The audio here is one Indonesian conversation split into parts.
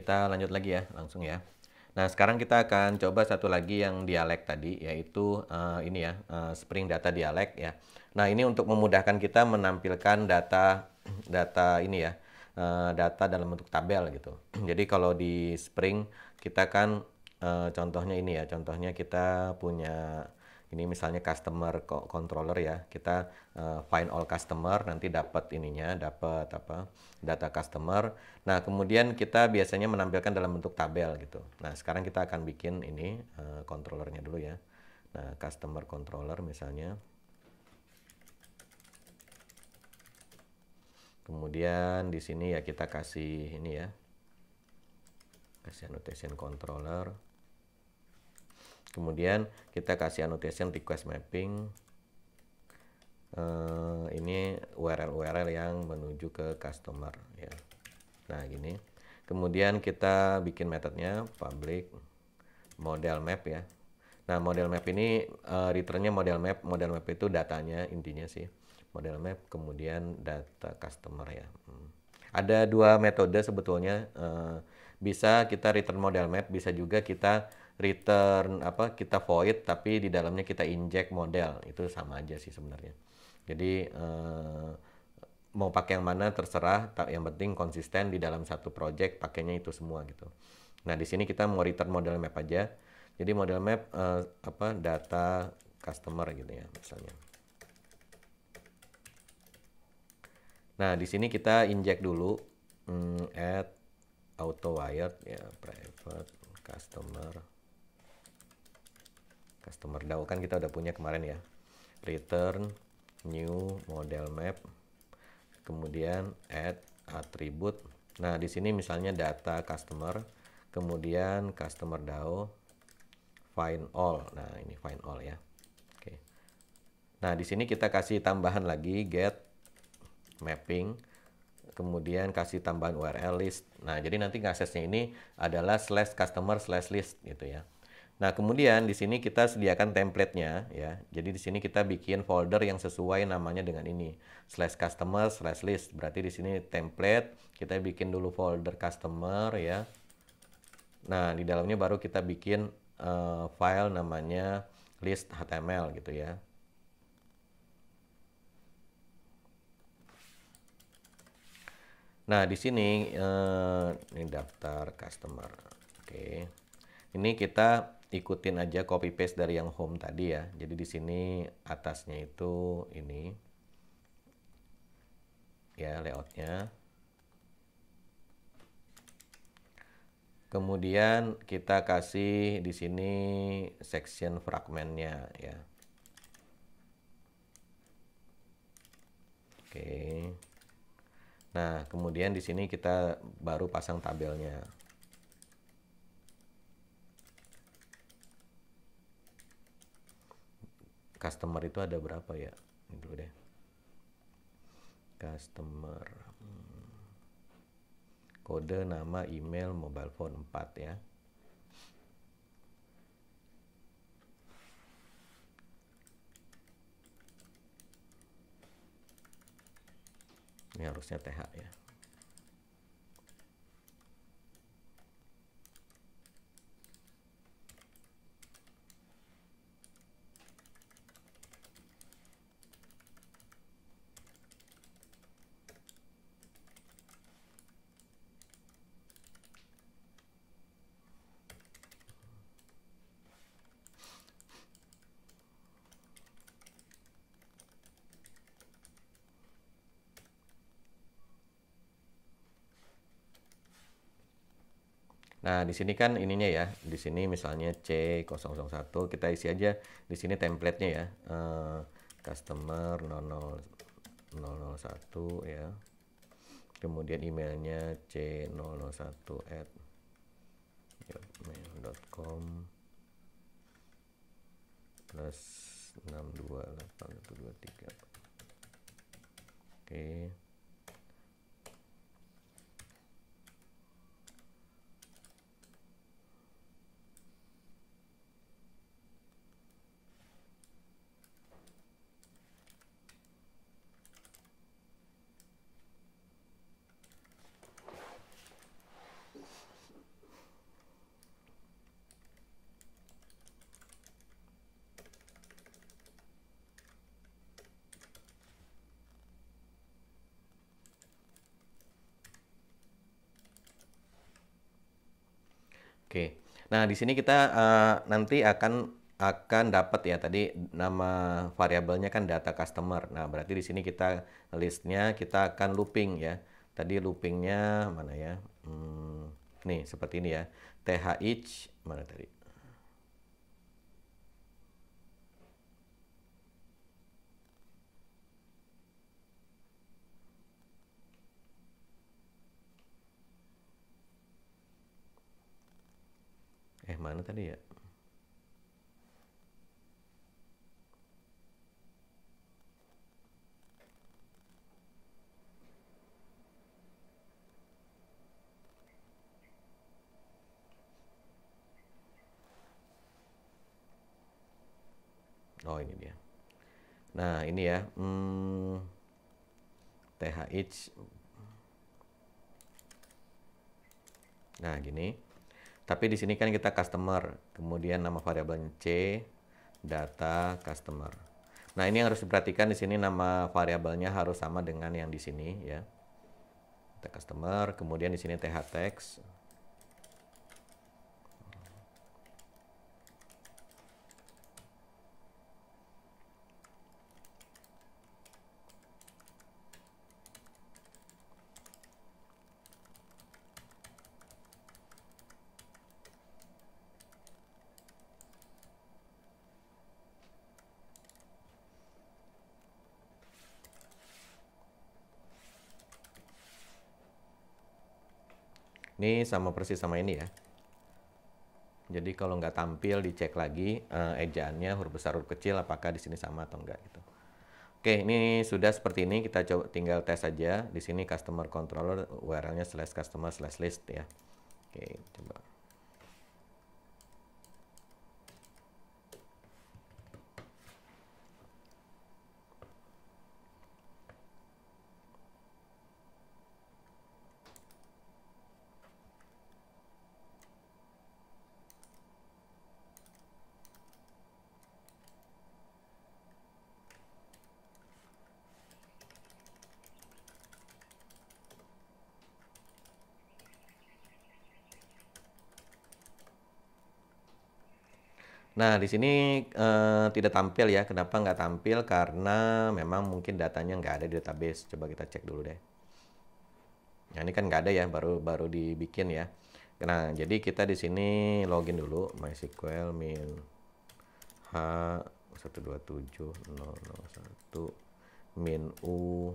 kita lanjut lagi ya, langsung ya. Nah, sekarang kita akan coba satu lagi yang dialek tadi, yaitu ini ya, Spring Data Dialek ya. Nah, ini untuk memudahkan kita menampilkan data data ini ya, data dalam bentuk tabel gitu. Jadi kalau di Spring kita kan contohnya ini ya, contohnya kita punya ini misalnya customer controller ya, kita find all customer, nanti dapat ininya, dapat apa, data customer. Nah, kemudian kita biasanya menampilkan dalam bentuk tabel gitu. Nah, sekarang kita akan bikin ini controllernya dulu ya. Nah, customer controller misalnya. Kemudian di sini ya kita kasih ini ya, kasih annotation controller. Kemudian kita kasih annotation request mapping. Ini URL yang menuju ke customer ya. Nah, gini. Kemudian kita bikin metodenya public model map ya. Nah, model map ini returnnya model map. Model map itu datanya intinya sih. Model map kemudian data customer ya. Ada dua metode sebetulnya. Bisa kita return model map, bisa juga kita return apa, kita void tapi di dalamnya kita inject model. Itu sama aja sih sebenarnya. Jadi mau pakai yang mana terserah, yang penting konsisten di dalam satu project pakainya itu semua gitu. Nah, di sini kita mau return model map aja. Jadi model map apa, data customer gitu ya misalnya. Nah, di sini kita inject dulu add auto wired ya, private customer DAO kan kita udah punya kemarin ya. Return new model map, kemudian add attribute. Nah, di sini misalnya data customer, kemudian customer DAO find all. Nah, ini find all ya. Oke. Nah, di sini kita kasih tambahan lagi get mapping, kemudian kasih tambahan URL list. Nah, jadi nanti aksesnya ini adalah /customer/list gitu ya. Nah, kemudian di sini kita sediakan template-nya ya. Jadi di sini kita bikin folder yang sesuai namanya dengan ini, /customer/list. Berarti di sini template, kita bikin dulu folder customer ya. Nah, di dalamnya baru kita bikin file namanya list HTML gitu ya. Nah, di sini ini daftar customer. Oke. Ini kita ikutin aja copy paste dari yang home tadi ya. Jadi di sini atasnya itu ini ya layoutnya. Kemudian kita kasih di sini section fragmentnya ya. Oke. Nah, kemudian di sini kita baru pasang tabelnya. Customer itu ada berapa ya? Ini dulu deh. Customer. Kode, nama, email, mobile phone 4 ya. Ini harusnya TH ya. Nah, di sini kan ininya ya. Di sini misalnya C001 kita isi aja di sini template-nya ya. Customer 0001 ya. Kemudian emailnya c001@gmail.com plus 62823. Oke. Oke. Nah, di sini kita nanti akan dapat ya tadi nama variabelnya kan data customer. Nah, berarti di sini kita listnya kita akan looping ya. Tadi loopingnya mana ya? Nih seperti ini ya. th each mana tadi? Mana tadi ya? Oh, ini dia. Nah, ini ya. th each. Nah, gini. Tapi di sini kan kita customer, kemudian nama variabelnya C, data customer. Nah, ini yang harus diperhatikan di sini nama variabelnya harus sama dengan yang di sini ya. Data customer, kemudian di sini th text. Ini sama persis sama ini ya. Jadi kalau nggak tampil dicek lagi ejaannya huruf besar huruf kecil apakah di sini sama atau enggak gitu. Oke, ini sudah seperti ini. Kita coba tinggal tes saja. Di sini customer controller URL-nya /customer/list ya. Oke, coba. Nah, di sini tidak tampil ya. Kenapa nggak tampil? Karena memang mungkin datanya nggak ada di database. Coba kita cek dulu deh. Nah, ini kan nggak ada ya, baru dibikin ya. Nah, jadi kita di sini login dulu MySQL min h 127.001 min u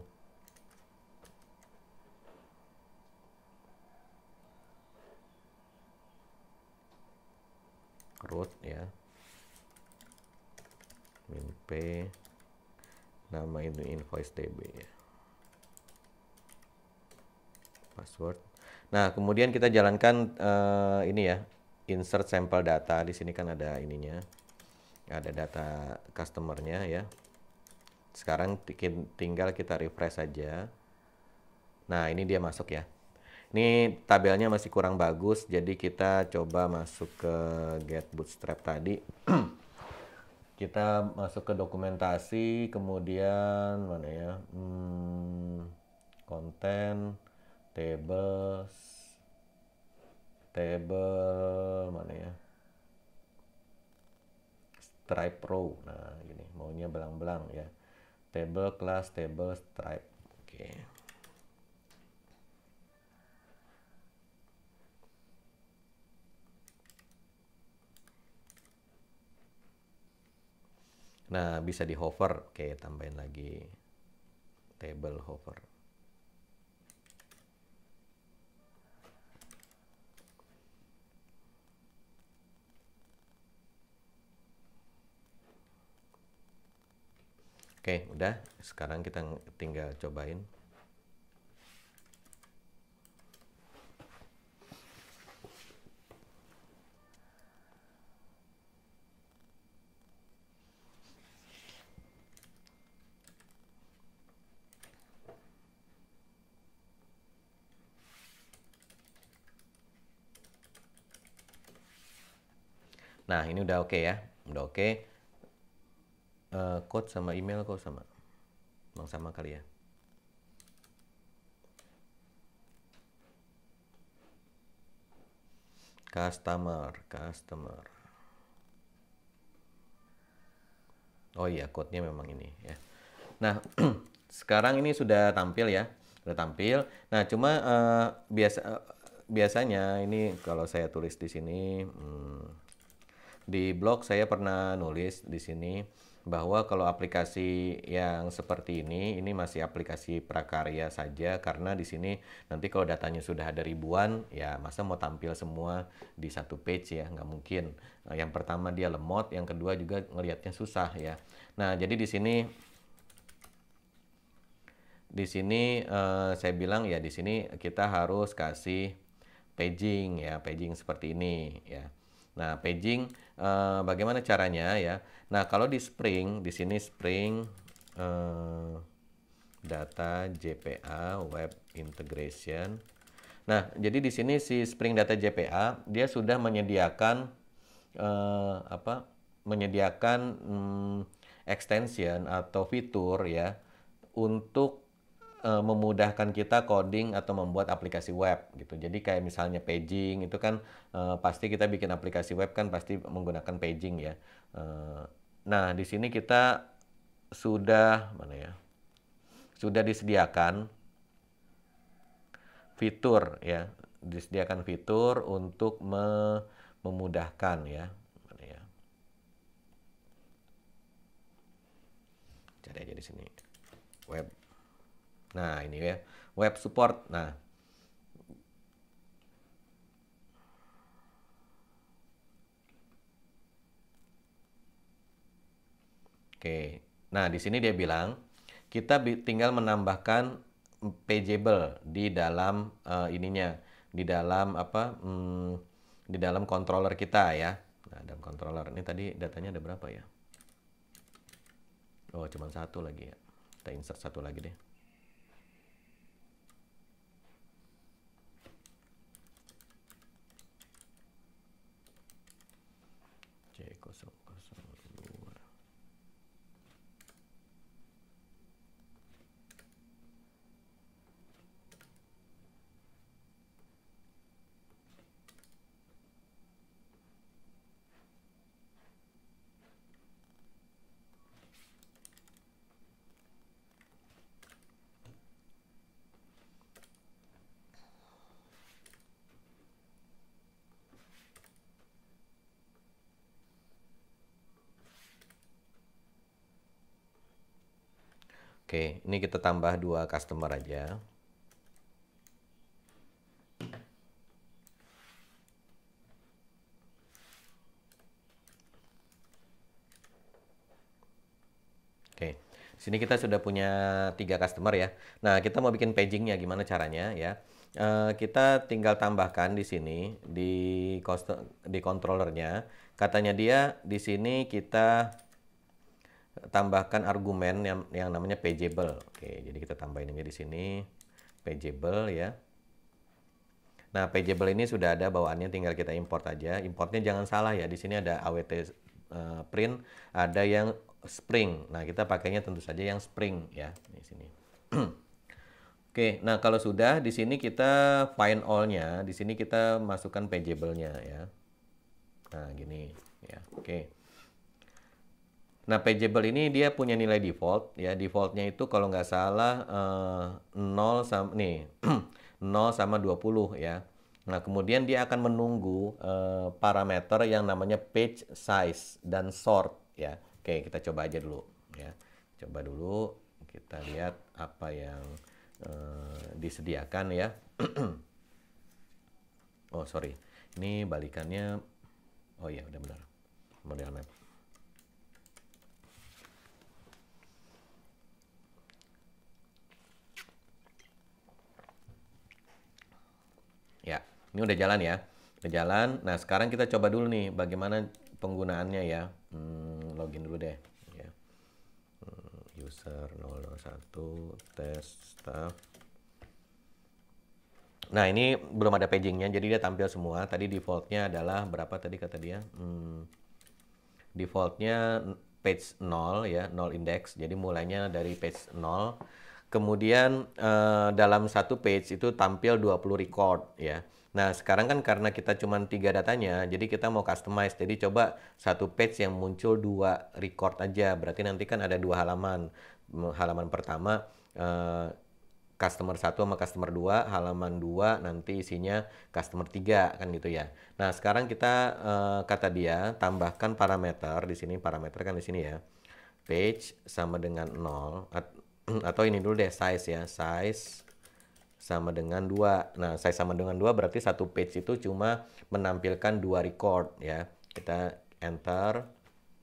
root ya, min p, nama ini invoice db ya, password. Nah, kemudian kita jalankan ini ya, insert sampel data. Di sini kan ada ininya, ada data customernya ya. Sekarang tinggal kita refresh saja. Nah, ini dia masuk ya. Ini tabelnya masih kurang bagus, jadi kita coba masuk ke get bootstrap tadi. Kita masuk ke dokumentasi, kemudian mana ya? Konten, tables, table mana ya? Stripe row. Nah, gini, maunya belang-belang ya. Table class, table stripe. Oke. Nah, bisa di hover. Oke, tambahin lagi table hover. Oke, udah. Sekarang kita tinggal cobain. Nah, ini udah oke ya. Udah oke. Code sama email kok sama. Emang sama kali ya. customer. Oh iya, code-nya memang ini ya. Nah, sekarang ini sudah tampil ya, sudah tampil. Nah, cuma biasanya ini kalau saya tulis di sini, di blog saya pernah nulis di sini bahwa kalau aplikasi yang seperti ini masih aplikasi prakarya saja, karena di sini nanti kalau datanya sudah ada ribuan, ya masa mau tampil semua di satu page ya, nggak mungkin. Yang pertama dia lemot, yang kedua juga ngelihatnya susah ya. Nah, jadi di sini saya bilang ya, di sini kita harus kasih paging ya, paging seperti ini ya. Nah, paging bagaimana caranya ya? Nah, kalau di Spring, di sini Spring data JPA web integration. Nah, jadi di sini si Spring Data JPA dia sudah menyediakan menyediakan extension atau fitur ya untuk memudahkan kita coding atau membuat aplikasi web gitu. Jadi kayak misalnya paging itu kan pasti kita bikin aplikasi web kan pasti menggunakan paging ya. Nah, di sini kita sudah sudah disediakan fitur ya, disediakan fitur untuk memudahkan ya. Cari aja di sini web. Nah, ini ya, web support. Nah, oke. Nah, di sini dia bilang kita tinggal menambahkan pageable di dalam ininya, di dalam di dalam controller kita ya. Nah, dalam controller ini tadi datanya ada berapa ya? Oh, cuma satu lagi ya. Kita insert satu lagi deh. C002. Oke, ini kita tambah 2 customer aja. Oke, sini kita sudah punya 3 customer ya. Nah, kita mau bikin pagingnya gimana caranya ya? Kita tinggal tambahkan di sini di controllernya. Katanya dia di sini kita tambahkan argumen yang namanya pageable. Oke, jadi kita tambahin ini di sini pageable ya. Nah, pageable ini sudah ada bawaannya, tinggal kita import aja. Importnya jangan salah ya. Di sini ada awt print, ada yang Spring. Nah, kita pakainya tentu saja yang Spring ya di sini. Oke, nah kalau sudah di sini kita find all-nya, di sini kita masukkan pageable-nya ya. Nah, gini ya. Oke. Nah, pageable ini dia punya nilai default ya. Defaultnya itu kalau nggak salah 0 sama nih 0 sama 20 ya. Nah, kemudian dia akan menunggu parameter yang namanya page size dan sort ya. Oke, kita coba aja dulu ya. Coba dulu kita lihat apa yang disediakan ya. Oh, sorry. Ini balikannya. Oh iya, udah benar. Model map. Ya, ini udah jalan ya. Udah jalan. Nah, sekarang kita coba dulu nih bagaimana penggunaannya ya. Login dulu deh. Ya. User 001 test stuff. Nah, ini belum ada pagingnya, jadi dia tampil semua. Tadi defaultnya adalah berapa tadi kata dia? Defaultnya page 0 ya, 0 index. Jadi mulainya dari page 0. Kemudian dalam satu page itu tampil 20 record ya. Nah, sekarang kan karena kita cuma 3 datanya, jadi kita mau customize. Jadi coba satu page yang muncul 2 record aja. Berarti nanti kan ada 2 halaman. Halaman pertama customer 1 sama customer 2, halaman 2 nanti isinya customer 3 kan gitu ya. Nah, sekarang kita kata dia tambahkan parameter di sini, parameter kan di sini ya. Page sama dengan 0 atau ini dulu deh, size ya. Size sama dengan 2. Nah, size sama dengan 2 berarti satu page itu cuma menampilkan 2 record ya. Kita enter.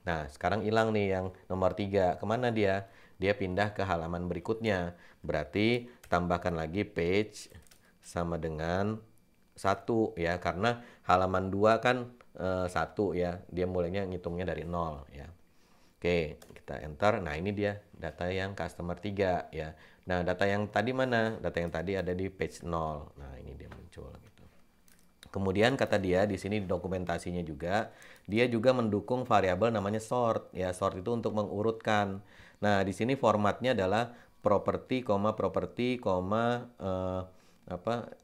Nah, sekarang hilang nih yang nomor 3. Kemana dia? Dia pindah ke halaman berikutnya. Berarti tambahkan lagi page sama dengan 1 ya. Karena halaman 2 kan 1 ya. Dia mulainya ngitungnya dari 0 ya. Oke, kita enter. Nah, ini dia data yang customer 3 ya. Nah, data yang tadi mana? Data yang tadi ada di page 0. Nah, ini dia muncul gitu. Kemudian kata dia di sini di dokumentasinya juga, dia juga mendukung variabel namanya sort ya. Sort itu untuk mengurutkan. Nah, di sini formatnya adalah property,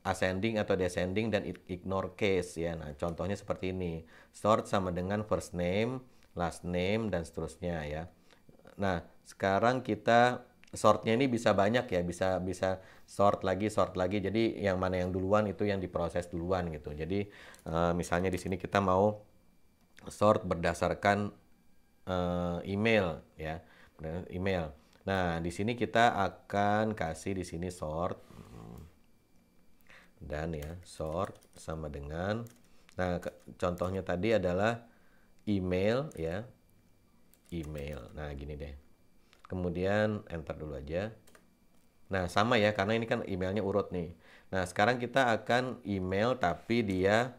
ascending atau descending dan ignore case ya. Nah, contohnya seperti ini. Sort sama dengan first name, last name dan seterusnya ya. Nah, sekarang kita sortnya ini bisa banyak ya, bisa sort lagi. Jadi yang mana yang duluan itu yang diproses duluan gitu. Jadi misalnya di sini kita mau sort berdasarkan email ya, email. Nah, di sini kita akan kasih di sini sort dan ya sort sama dengan, nah contohnya tadi adalah email ya, email. Nah, gini deh. Kemudian enter dulu aja. Nah, sama ya, karena ini kan emailnya urut nih. Nah, sekarang kita akan email tapi dia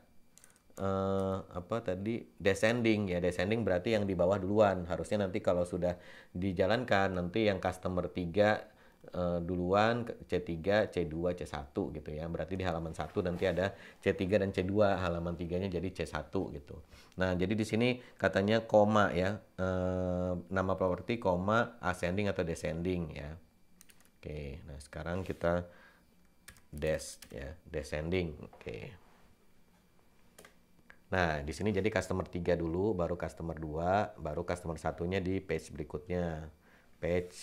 apa tadi, descending ya. Descending berarti yang di bawah duluan. Harusnya nanti kalau sudah dijalankan, nanti yang customer 3 duluan, C3, C2, C1 gitu ya. Berarti di halaman 1 nanti ada C3 dan C2, halaman 3-nya jadi C1 gitu. Nah, jadi di sini katanya koma ya. Nama properti koma ascending atau descending ya. Oke, nah sekarang kita ya, descending. Oke. Nah, di sini jadi customer 3 dulu, baru customer 2, baru customer satunya di page berikutnya. Page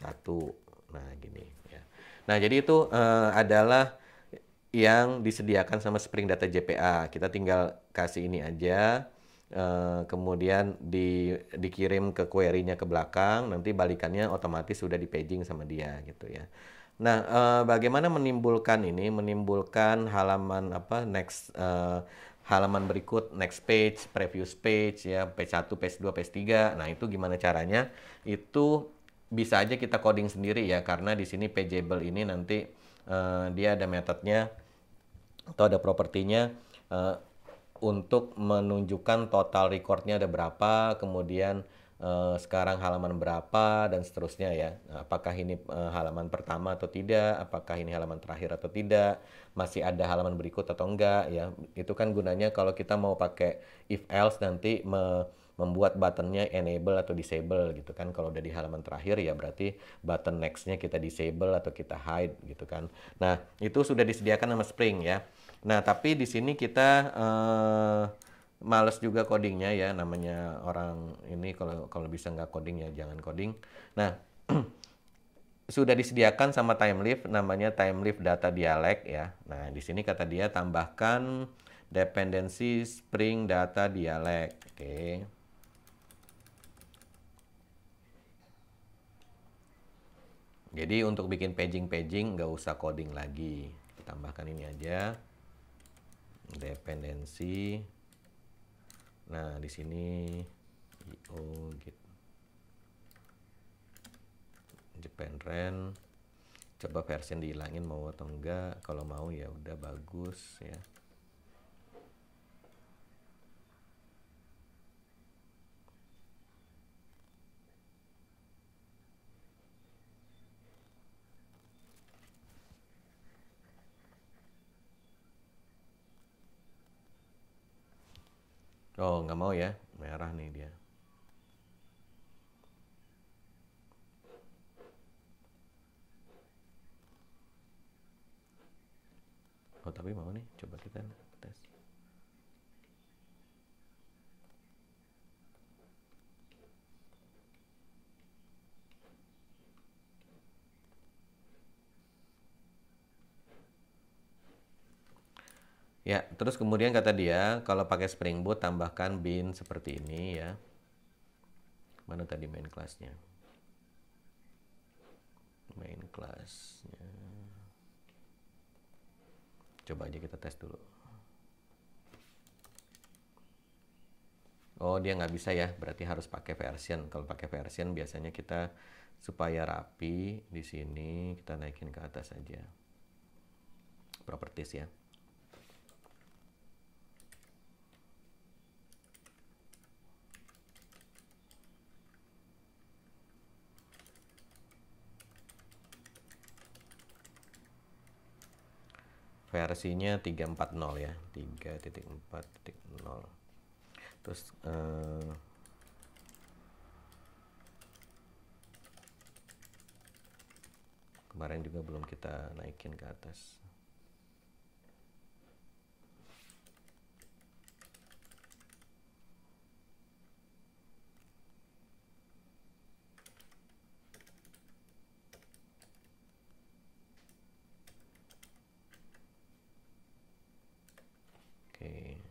1. Nah, gini ya. Nah, jadi itu adalah yang disediakan sama Spring Data JPA. Kita tinggal kasih ini aja. Kemudian dikirim ke query-nya ke belakang, nanti balikannya otomatis sudah di paging sama dia gitu ya. Nah, bagaimana menimbulkan halaman halaman berikut, next page, previous page ya, page 1, page 2, page 3. Nah, itu gimana caranya? Itu bisa aja kita coding sendiri ya, karena di sini pageable ini nanti dia ada metodenya atau ada propertinya untuk menunjukkan total recordnya ada berapa, kemudian sekarang halaman berapa dan seterusnya ya. Apakah ini halaman pertama atau tidak, apakah ini halaman terakhir atau tidak, masih ada halaman berikut atau enggak ya. Itu kan gunanya kalau kita mau pakai if else nanti membuat buttonnya enable atau disable gitu kan. Kalau udah di halaman terakhir ya berarti button nextnya kita disable atau kita hide gitu kan. Nah, itu sudah disediakan sama Spring ya. Nah, tapi di sini kita males juga codingnya ya, namanya orang ini kalau bisa nggak coding ya jangan coding. Nah, sudah disediakan sama TimeLift, namanya TimeLift Data Dialect ya. Nah, di sini kata dia tambahkan dependensi Spring Data Dialect. Oke. Jadi untuk bikin paging nggak usah coding lagi. Kita tambahkan ini aja. Dependensi. Nah, di sini gitu. Japan Ren. Coba version dihilangin mau atau enggak. Kalau mau ya udah bagus ya. Oh, nggak mau ya. Merah nih dia. Oh, tapi mau nih, coba kita tes. Ya, terus kemudian kata dia, kalau pakai Spring Boot tambahkan bin seperti ini ya. Mana tadi main kelasnya? Main kelasnya. Coba aja kita tes dulu. Oh, dia nggak bisa ya, berarti harus pakai version. Kalau pakai version biasanya kita supaya rapi di sini kita naikin ke atas aja. Properties ya. Versinya 3.4.0 ya, 3.4.0. Terus kemarin juga belum kita naikin ke atas. Oke.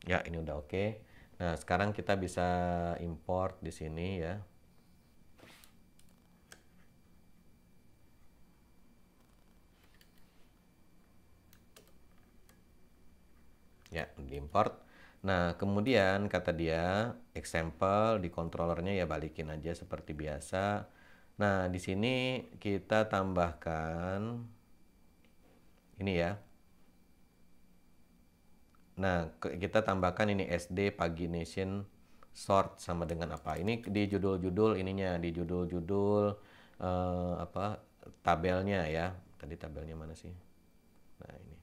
Ya, ini udah oke. Nah, sekarang kita bisa import di sini ya. Ya, diimport. Nah, kemudian kata dia, example di controllernya ya balikin aja seperti biasa. Nah, di sini kita tambahkan ini ya. Nah, kita tambahkan ini SD pagination sort sama dengan apa? Ini di judul-judul ininya, di judul-judul apa tabelnya ya. Tadi tabelnya mana sih? Nah, ini.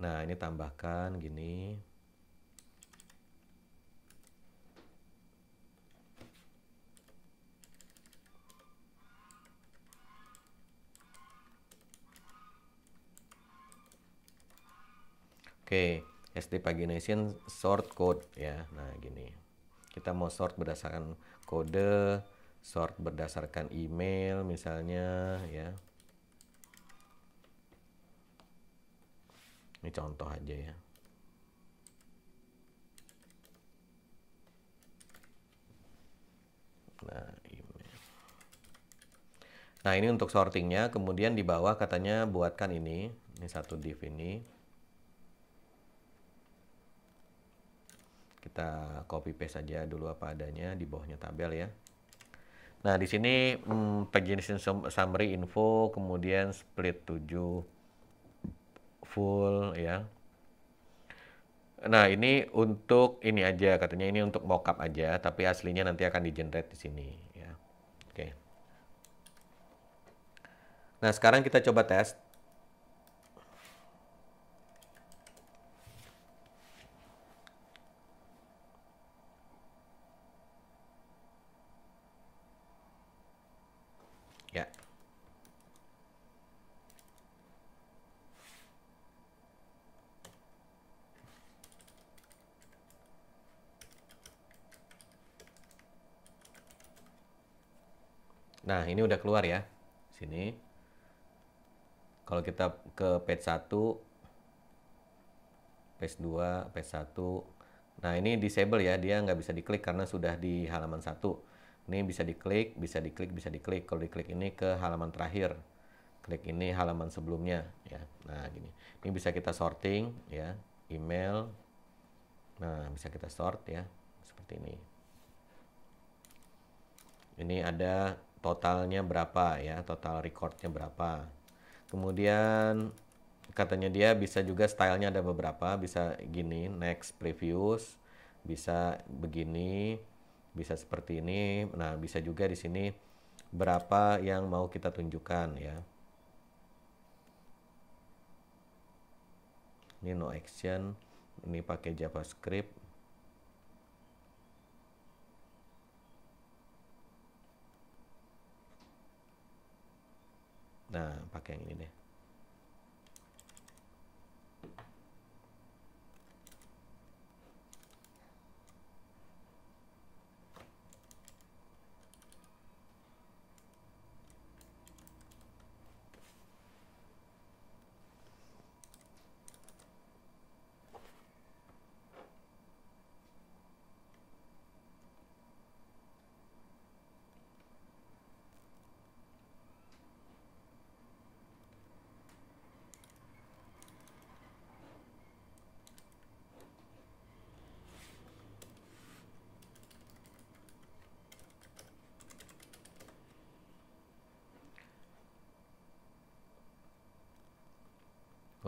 Nah, ini tambahkan gini. Oke, SD pagination sort code ya. Nah, gini. Kita mau sort berdasarkan kode, sort berdasarkan email misalnya ya. Ini contoh aja ya. Nah, email. Nah, ini untuk sortingnya. Kemudian di bawah katanya buatkan ini satu div ini. Kita copy paste saja dulu apa adanya di bawahnya tabel ya. Nah, di sini pagination summary info, kemudian split 7 full ya. Nah, ini untuk ini aja katanya, ini untuk mockup aja, tapi aslinya nanti akan di generate di sini ya. Oke. Nah, sekarang kita coba tes. Ya. Nah, ini udah keluar ya. Sini. Kalau kita ke page 1, page 2, page 1. Nah, ini disable ya, dia nggak bisa diklik karena sudah di halaman 1. Ini bisa diklik, bisa diklik, bisa diklik. Kalau diklik ini ke halaman terakhir. klik ini halaman sebelumnya ya. Nah, gini. Ini bisa kita sorting ya, email. Nah, bisa kita sort ya, seperti ini. Ini ada totalnya berapa ya, total recordnya berapa. Kemudian katanya dia bisa juga stylenya ada beberapa, bisa gini, next previous, bisa begini, bisa seperti ini. Nah, bisa juga di sini berapa yang mau kita tunjukkan ya. Ini no action, ini pakai JavaScript. Nah, pakai yang ini deh.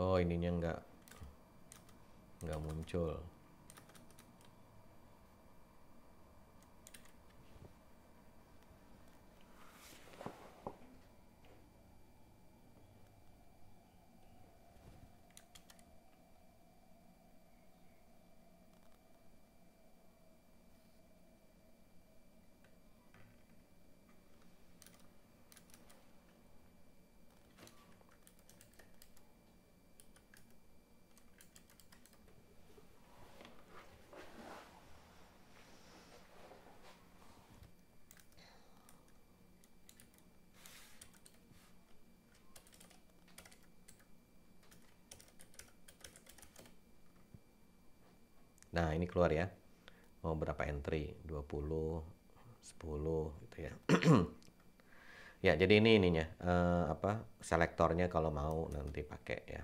Oh, ininya nggak muncul. Nah, ini keluar ya. Mau berapa entry? 20, 10 gitu ya. Ya, jadi ini ininya apa? Selektornya kalau mau nanti pakai ya.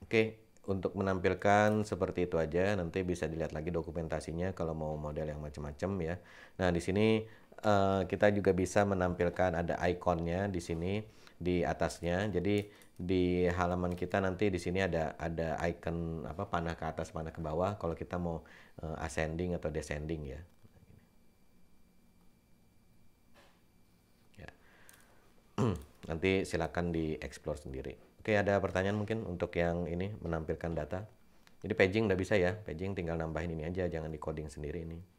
Oke, untuk menampilkan seperti itu aja, nanti bisa dilihat lagi dokumentasinya kalau mau model yang macam-macam ya. Nah, di sini kita juga bisa menampilkan ada ikonnya di sini di atasnya. Jadi di halaman kita nanti di sini ada icon apa, panah ke atas, panah ke bawah kalau kita mau ascending atau descending ya. Ya. Nanti silakan di-explore sendiri. Oke, ada pertanyaan mungkin untuk yang ini menampilkan data. Jadi paging udah bisa ya, paging tinggal nambahin ini aja, jangan di coding sendiri ini.